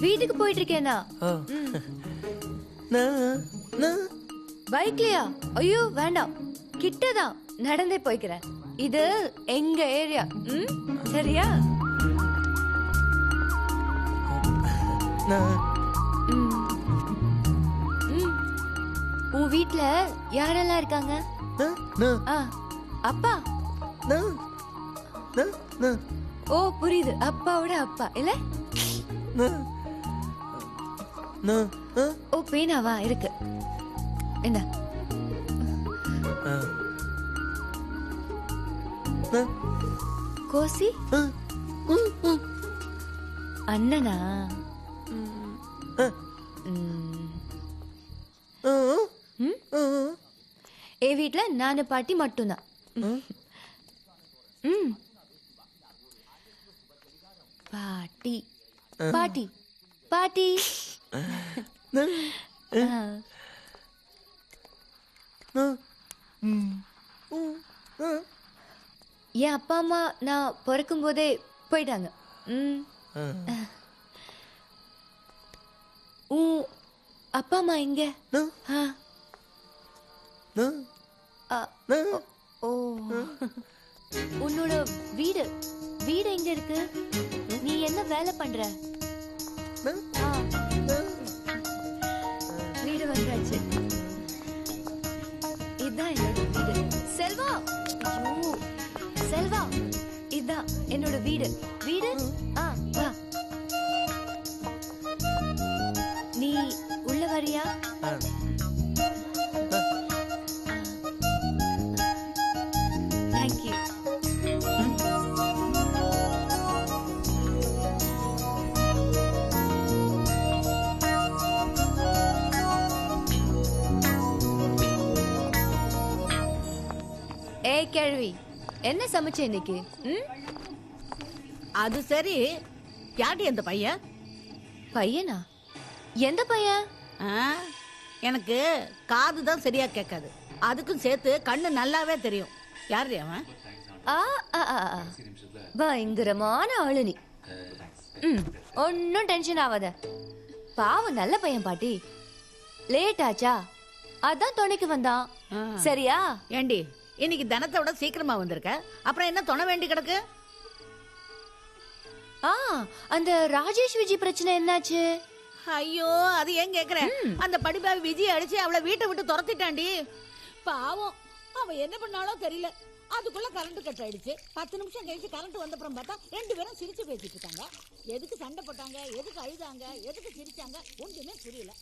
வீட்டுக்கு போயிட்டு இருக்கேனா? பைக்லயா? ஐயோ வேண்டாம், கிட்டதான், நடந்தே போய்க்கிறேன். இது எங்க ஏரியா. சரியா? உன் வீட்ல யாரெல்லாம் இருக்காங்க? அப்பா? ஓ புரியுது, அப்பாவோட அப்பா இல்ல? ஓ பேனாவா இருக்கு, என்ன? கோசி அண்ணனா? ஏ வீட்ல நானு பாட்டி மட்டும்தான். பாட்டி பாட்டி பாட்டி. என் அப்பா அம்மா நான் பிறக்கும் போதே போயிட்டாங்க. அப்பா அம்மா எங்க? ஓ உன்னோட வீடு வீடு எங்க இருக்கு? நீ என்ன வேலை பண்ற? வீடு வந்தாச்சு. இதுதான் என்னோட வீடு. செல்வா, செல்வா, இதுதான் என்னோட வீடு. வீடு வா. நீ உள்ள வரியா? தேங்க்யூ. ஏய் கேள்வி, என்ன சமைச்ச இன்னைக்கு? அது சரி, யாடி அந்த பையன்? பையனா? எந்த பையன்? எனக்கு காது தான் சரியா கேட்காது, அதுக்கும் சேர்த்து கண்ணு நல்லாவே தெரியும். யாரு அவன்? பயங்கரமான ஆளு நீ. ஒன்னும் டென்ஷன் ஆகாத. பாவம் நல்ல பையன் பாட்டி. லேட் ஆச்சா அதான் துணைக்கு வந்தான். சரியா? ஏண்டி இன்னைக்கு தனத்தை விட சீக்கிரமா வந்திருக்க, அப்புறம் என்ன துணை வேண்டி கிடக்கு? அந்த ராஜேஷ் விஜய் பிரச்சனை என்னாச்சு? ஐயோ அது ஏன் கேக்குற? அந்த படிப்பாவி விஜய் அடிச்சு அவளை வீட்டை விட்டு துரத்திட்டாண்டி. பாவம், அவ என்ன பண்ணாலும் தெரியல. அதுக்குள்ள கரண்ட் கட் ஆயிடுச்சு. 10 நிமிஷம் கழிச்சு கரண்ட் வந்தப்புறம் பார்த்தா 2 பேரும் சிரிச்சு பேசிட்டு இருக்காங்க. எதுக்கு சண்டை போட்டாங்க, எதுக்கு அழுதாங்க, எதுக்கு சிரிச்சாங்க, ஒன்றுமே புரியல.